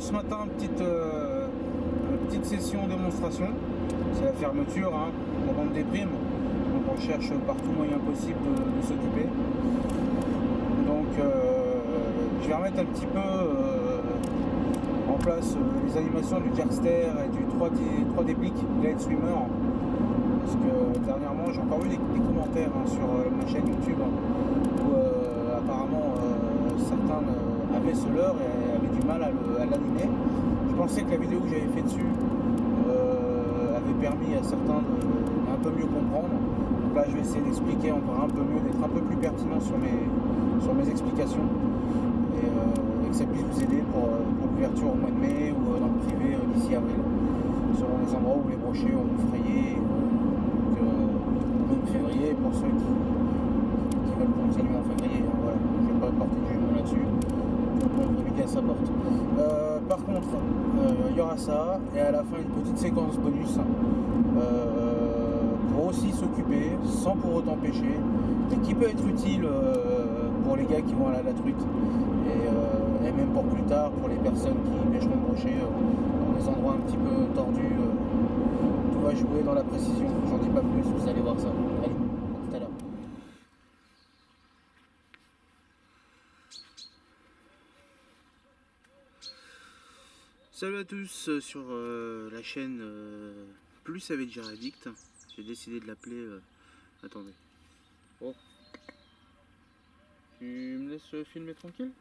ce matin, petite session démonstration. C'est la fermeture, hein, la bande déprime. Donc on cherche par tout moyen possible de s'occuper. Donc je vais remettre un petit peu en place les animations du Jerkster et du 3D Blick Glide Swimmer. Parce que dernièrement j'ai encore vu des commentaires sur ma chaîne YouTube où apparemment certains avaient ce leurre et avaient du mal à l'animer. Je pensais que la vidéo que j'avais fait dessus avait permis à certains d'un peu mieux comprendre. Donc là je vais essayer d'expliquer encore un peu mieux, d'être un peu plus pertinent sur mes explications et que ça puisse vous aider pour l'ouverture au mois de mai ou dans le privé d'ici avril, selon les endroits où les brochets ont frayé, même février pour ceux qui veulent continuer en février. Voilà. Je ne vais pas porter du jugement là-dessus, midi à sa porte. Par contre, il y aura ça, et à la fin une petite séquence bonus pour aussi s'occuper sans pour autant pêcher, et qui peut être utile pour les gars qui vont à la truite et même pour plus tard pour les personnes qui pêcheront le brochet dans des endroits un petit peu tordus. Tout va jouer dans la précision, j'en dis pas plus, vous allez voir ça. Allez, à tout à l'heure. Salut à tous sur la chaîne Plus avec Jar Addict. J'ai décidé de l'appeler. Attendez. Oh. Tu me laisses filmer tranquille?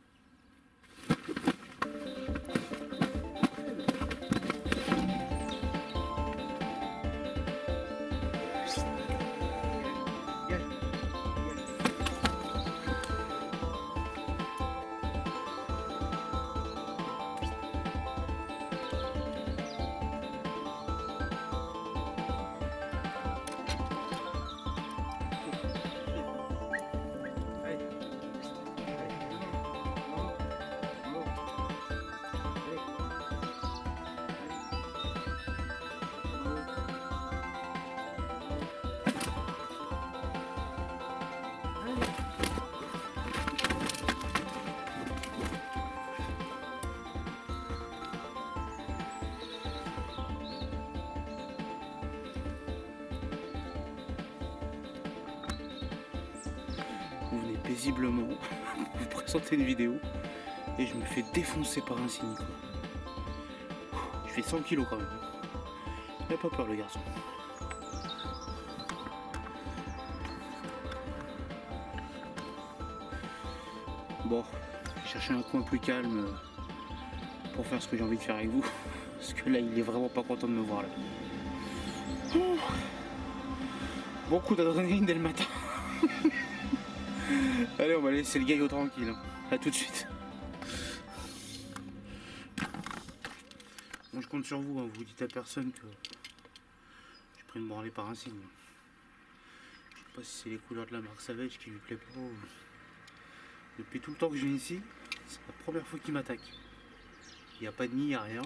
Vous venez paisiblement vous présenter une vidéo et je me fais défoncer par un cygne. Je fais 100 kilos quand même. Il n'a pas peur le garçon. Bon, j'ai cherché un coin plus calme pour faire ce que j'ai envie de faire avec vous. Parce que là il est vraiment pas content de me voir là. Beaucoup d'adrénaline dès le matin. Allez, on va laisser le gaillot tranquille. A tout de suite. Bon, je compte sur vous, hein. Vous dites à personne que j'ai pris une branlée par un cygne. Je sais pas si c'est les couleurs de la marque Savage qui lui plaît pas. Depuis tout le temps que je viens ici, c'est la première fois qu'il m'attaque. Il n'y a pas de nid, il n'y a rien.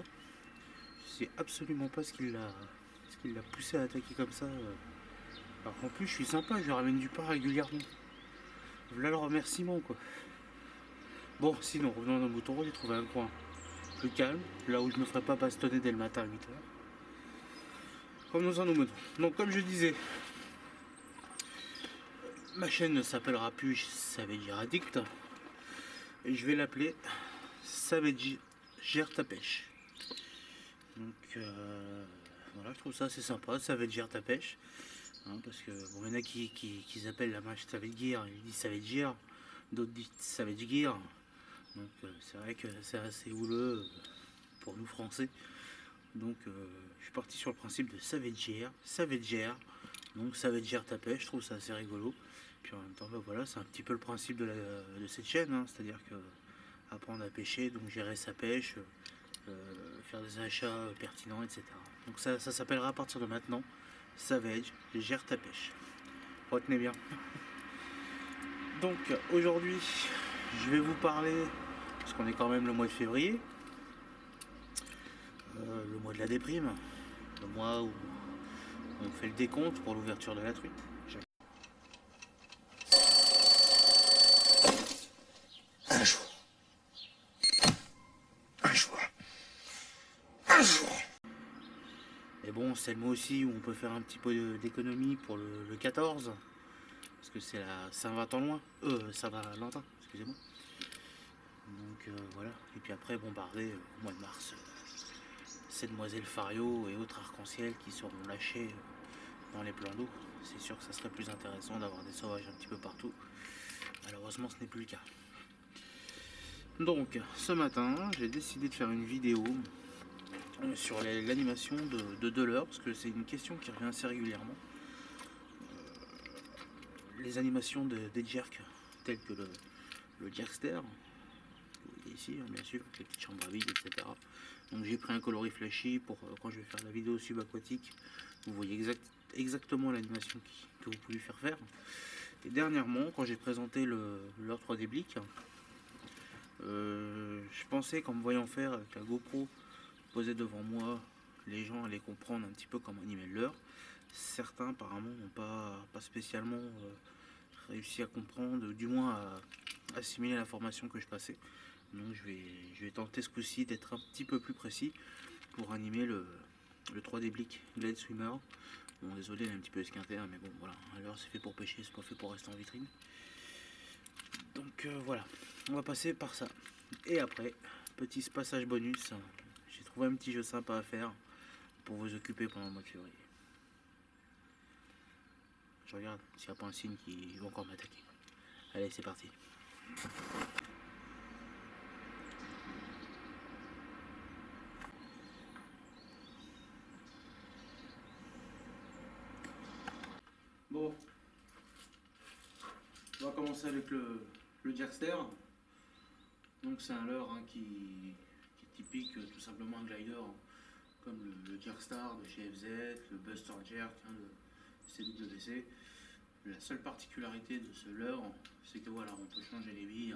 Je sais absolument pas ce qui l'a poussé à attaquer comme ça. Alors qu'en plus, je suis sympa, je lui ramène du pain régulièrement. Voilà le remerciement quoi. Bon, sinon, revenons à nos moutons, j'ai trouvé un coin plus calme, là où je ne me ferais pas bastonner dès le matin à 8h. Comme nous en nous menons. Donc, comme je disais, ma chaîne ne s'appellera plus Savage Jar Addict, et je vais l'appeler Savage Jar Ta Pêche. Donc, voilà, je trouve ça assez sympa, Savage Jar Ta Pêche. Hein, parce que bon, il y en a qui appellent la marche Savage Gear, ils disent Savage Gear, d'autres disent Savage Gear. Donc c'est vrai que c'est assez houleux pour nous français. Donc je suis parti sur le principe de Savage Gear, donc Savage Gear Ta Pêche, je trouve ça assez rigolo. Puis en même temps, bah, voilà, c'est un petit peu le principe de cette chaîne, hein, c'est-à-dire que apprendre à pêcher, donc gérer sa pêche, faire des achats pertinents, etc. Donc ça s'appellera à partir de maintenant Savage Jar Ta Pêche. Retenez bien. Donc aujourd'hui, je vais vous parler, parce qu'on est quand même le mois de février, le mois de la déprime, le mois où on fait le décompte pour l'ouverture de la truite. Un jour, c'est le mois aussi où on peut faire un petit peu d'économie pour le 14. Parce que c'est la Saint-Valentin loin. Saint-Valentin, excusez-moi. Donc voilà. Et puis après, bombarder au mois de mars ces demoiselles Fario et autres arcs-en-ciel qui seront lâchés dans les plans d'eau. C'est sûr que ça serait plus intéressant d'avoir des sauvages un petit peu partout. Malheureusement, ce n'est plus le cas. Donc, ce matin, j'ai décidé de faire une vidéo sur l'animation de Deleur, parce que c'est une question qui revient assez régulièrement. Les animations des jerks, telles que le Jerkster, que vous voyez ici, bien sûr, avec les petites chambres à vide, etc. Donc j'ai pris un coloris flashy pour quand je vais faire la vidéo subaquatique, vous voyez exactement l'animation que vous pouvez faire. Et dernièrement, quand j'ai présenté leur 3D Blick, je pensais qu'en me voyant faire avec la GoPro posée devant moi, les gens allaient comprendre un petit peu comment animer le leur. Certains apparemment n'ont pas spécialement réussi à comprendre, du moins à assimiler l'information que je passais. Donc je vais tenter ce coup-ci d'être un petit peu plus précis pour animer le 3D Blick Glade Swimmer. Bon, désolé, il est un petit peu esquinté, hein, mais bon, voilà. Alors, c'est fait pour pêcher, c'est pas fait pour rester en vitrine. Donc voilà, on va passer par ça. Et après, petit passage bonus, j'ai trouvé un petit jeu sympa à faire pour vous occuper pendant le mois de février. Je regarde s'il n'y a pas un signe qui va encore m'attaquer. Allez, c'est parti. Bon, on va commencer avec le Jerkster. Donc c'est un leurre qui est typique, tout simplement un glider, comme le Jerkstar de chez FZ, le Buster Jerk de CWC. La seule particularité de ce leurre, c'est que voilà, on peut changer les billes,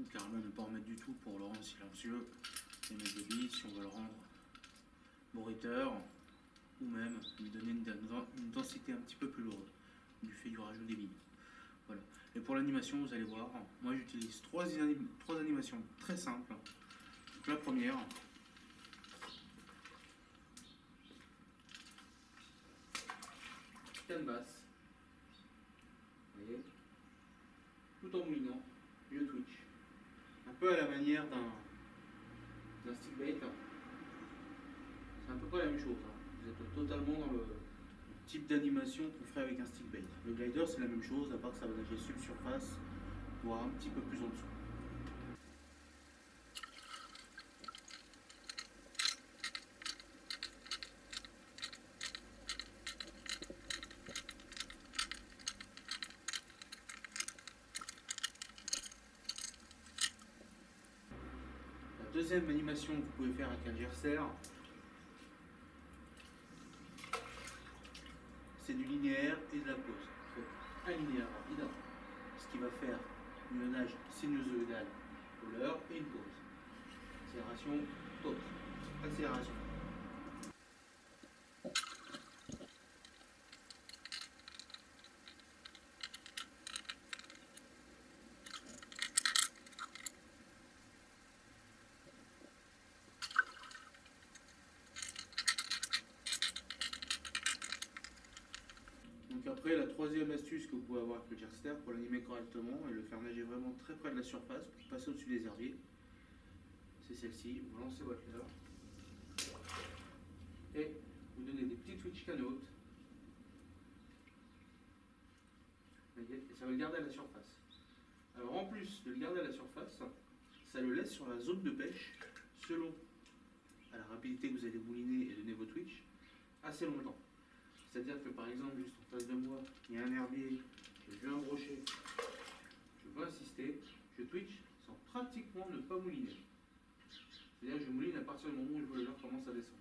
ou carrément ne pas en mettre du tout pour le rendre silencieux, et mettre des billes si on veut le rendre bruiteur, ou même lui donner une densité un petit peu plus lourde, du fait du rajout des billes. Voilà. Et pour l'animation, vous allez voir, moi j'utilise trois animations très simples. Donc la première, canvas, vous voyez, tout en moulinant, je twitch. Un peu à la manière d'un stick bait. C'est à peu près la même chose. Vous êtes totalement dans le type d'animation qu'on ferait avec un stick bait. Le glider, c'est la même chose, à part que ça va nager subsurface, voire un petit peu plus en dessous. La deuxième animation que vous pouvez faire avec un Jerkster, c'est du linéaire et de la pause. Un linéaire rapide, ce qui va faire une nage sinusoïdale au leurre et une pause. Accélération, pause. Accélération. Donc après, la troisième astuce que vous pouvez avoir avec le Jerkster pour l'animer correctement et le faire nager vraiment très près de la surface pour passer au-dessus des herbiers, c'est celle-ci. Vous lancez votre leurre et vous donnez des petits twitch canotes. Et ça va le garder à la surface. Alors en plus de le garder à la surface, ça le laisse sur la zone de pêche, selon à la rapidité que vous allez mouliner et donner vos twitch, assez longtemps. C'est-à-dire que par exemple, juste en face de moi, il y a un herbier, je veux un brochet, je veux insister, je twitch sans pratiquement ne pas mouliner. C'est-à-dire que je mouline à partir du moment où le leurre commence à descendre.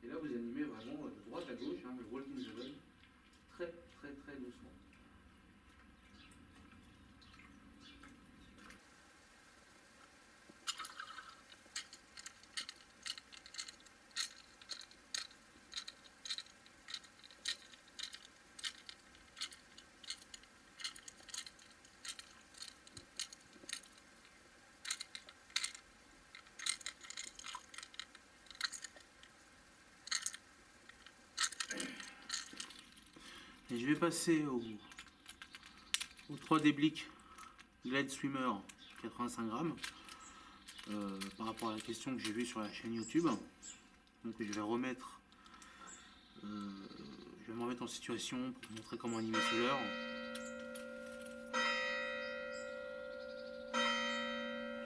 Et là, vous animez vraiment de droite à gauche, le walking level, très très très doucement. Et je vais passer au 3D Blick Glide Swimmer 85 grammes par rapport à la question que j'ai vue sur la chaîne YouTube. Donc je vais remettre, je vais me remettre en situation pour vous montrer comment animer ce leurre.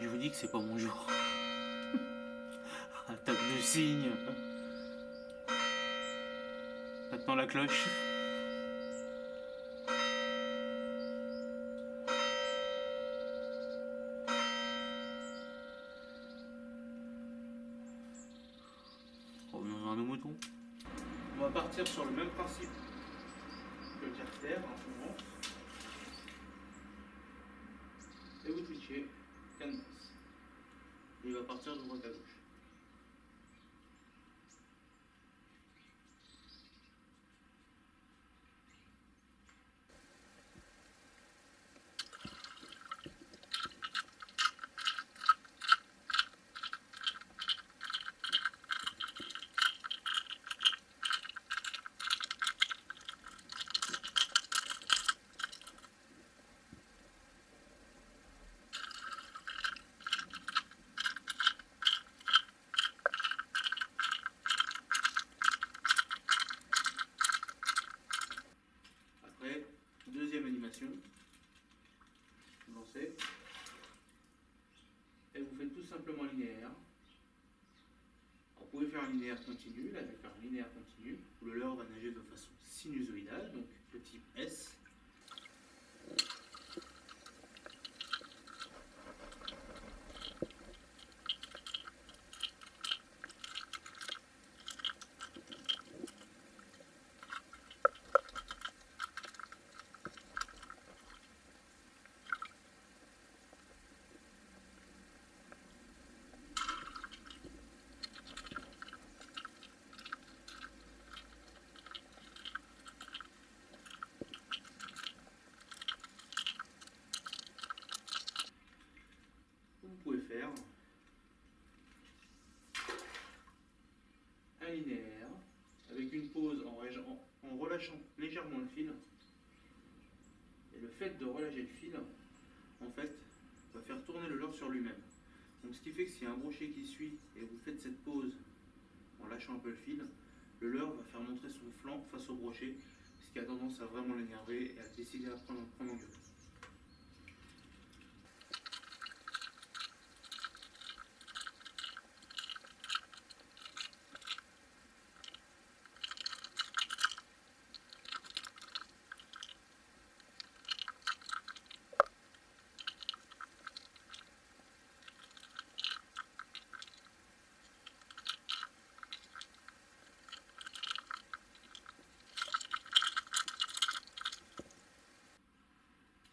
Je vous dis que c'est pas mon jour. Attaque de cygne. Maintenant la cloche. Revenons à nos moutons. On va partir sur le même principe que le carter en ce moment. Et vous twitchez, canvas. Et il va partir de droite à gauche. Après, deuxième animation, vous lancez, et vous faites tout simplement linéaire. Alors, vous pouvez faire un linéaire continu, là je vais faire un linéaire continu, où le leurre va nager de façon sinusoïdale, donc de type S. Vous pouvez faire un linéaire avec une pause en relâchant légèrement le fil. Et le fait de relâcher le fil, en fait, va faire tourner le leurre sur lui-même. Donc ce qui fait que s'il y a un brochet qui suit et vous faites cette pause en lâchant un peu le fil, le leurre va faire montrer son flanc face au brochet, ce qui a tendance à vraiment l'énerver et à décider à prendre en gueule.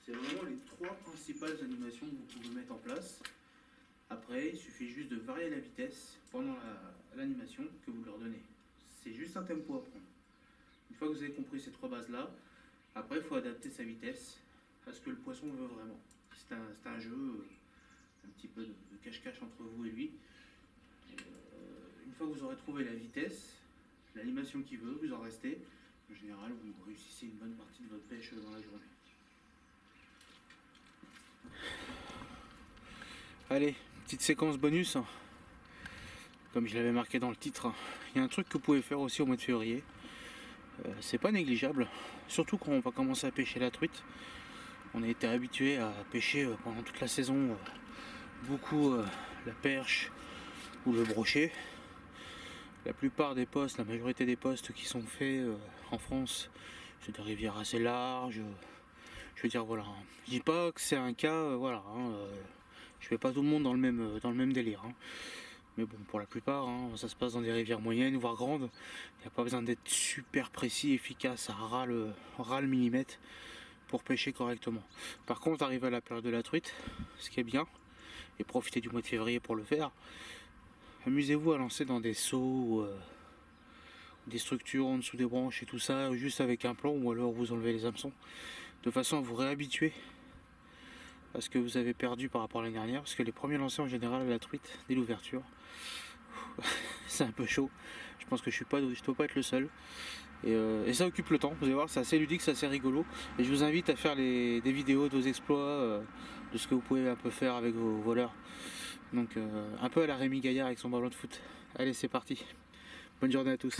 C'est vraiment les trois principales animations que vous pouvez mettre en place. Après, il suffit juste de varier la vitesse pendant l'animation que vous leur donnez. C'est juste un tempo à prendre. Une fois que vous avez compris ces trois bases-là, après il faut adapter sa vitesse à ce que le poisson veut vraiment. C'est un jeu, un petit peu de cache-cache entre vous et lui. Une fois que vous aurez trouvé la vitesse, l'animation qu'il veut, vous en restez. En général, vous réussissez une bonne partie de votre pêche dans la journée. Allez, petite séquence bonus. Comme je l'avais marqué dans le titre, il y a un truc que vous pouvez faire aussi au mois de février. C'est pas négligeable, surtout quand on va commencer à pêcher la truite. On a été habitué à pêcher pendant toute la saison beaucoup la perche ou le brochet. La plupart des postes, la majorité des postes qui sont faits en France, c'est des rivières assez larges. Je veux dire, voilà. Je dis pas que c'est un cas, voilà. Je fais pas tout le monde dans le même délire. Mais bon, pour la plupart, ça se passe dans des rivières moyennes, voire grandes. Il n'y a pas besoin d'être super précis, efficace, à ras le millimètre pour pêcher correctement. Par contre, arrivé à la période de la truite, ce qui est bien, et profitez du mois de février pour le faire, amusez-vous à lancer dans des seaux, des structures en dessous des branches et tout ça, juste avec un plan, ou alors vous enlevez les hameçons, de façon à vous réhabituer à ce que vous avez perdu par rapport à l'année dernière, parce que les premiers lancers en général à la truite, dès l'ouverture, c'est un peu chaud. Je pense que je dois pas être le seul. Et ça occupe le temps, vous allez voir, c'est assez ludique, c'est assez rigolo. Et je vous invite à faire des vidéos de vos exploits, de ce que vous pouvez un peu faire avec vos voleurs. Donc un peu à la Rémi Gaillard avec son ballon de foot. Allez, c'est parti. Bonne journée à tous.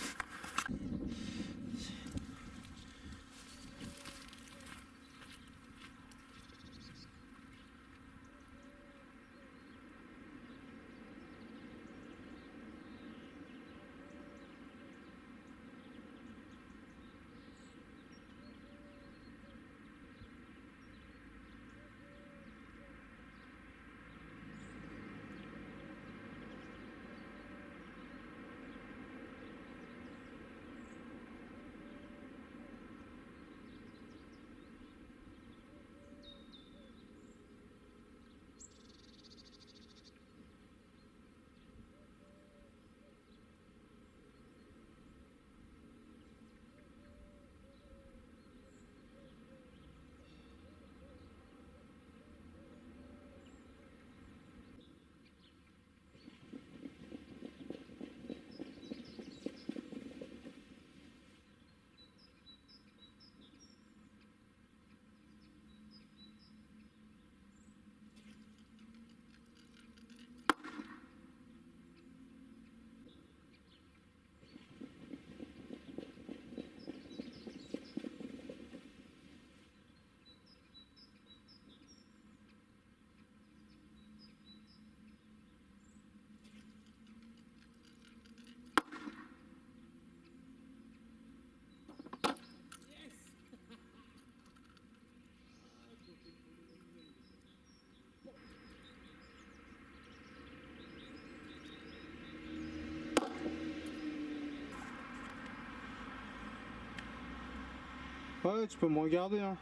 Ouais, tu peux me regarder, hein.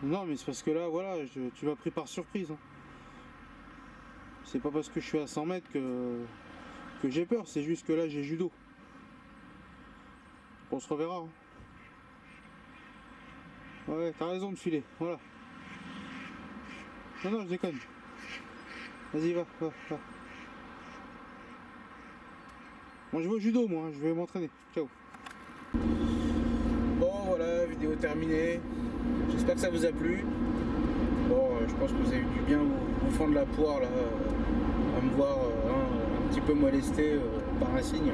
Non, mais c'est parce que là, voilà, tu m'as pris par surprise, hein. C'est pas parce que je suis à 100 mètres que j'ai peur, c'est juste que là, j'ai judo. On se reverra, hein. Ouais, t'as raison de filer, voilà. Non, je déconne. Vas-y, va. Moi, je vais au judo, moi, hein. Je vais m'entraîner. Ciao. Bon, voilà, vidéo terminée. J'espère que ça vous a plu. Bon, je pense que vous avez eu du bien au fond de la poire, là, à me voir un petit peu molesté par un signe.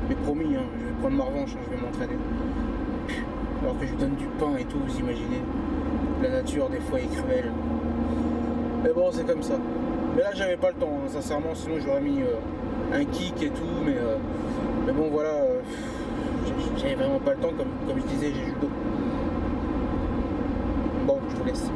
Mais promis, hein, je vais prendre ma revanche, hein, je vais m'entraîner. Alors que je lui donne du pain et tout, vous imaginez. La nature, des fois, est cruelle. Mais bon, c'est comme ça. Mais là, j'avais pas le temps, hein, sincèrement, sinon j'aurais mis un kick et tout. Mais bon, voilà. J'avais vraiment pas le temps, comme je disais, j'ai judo. Bon, je vous laisse.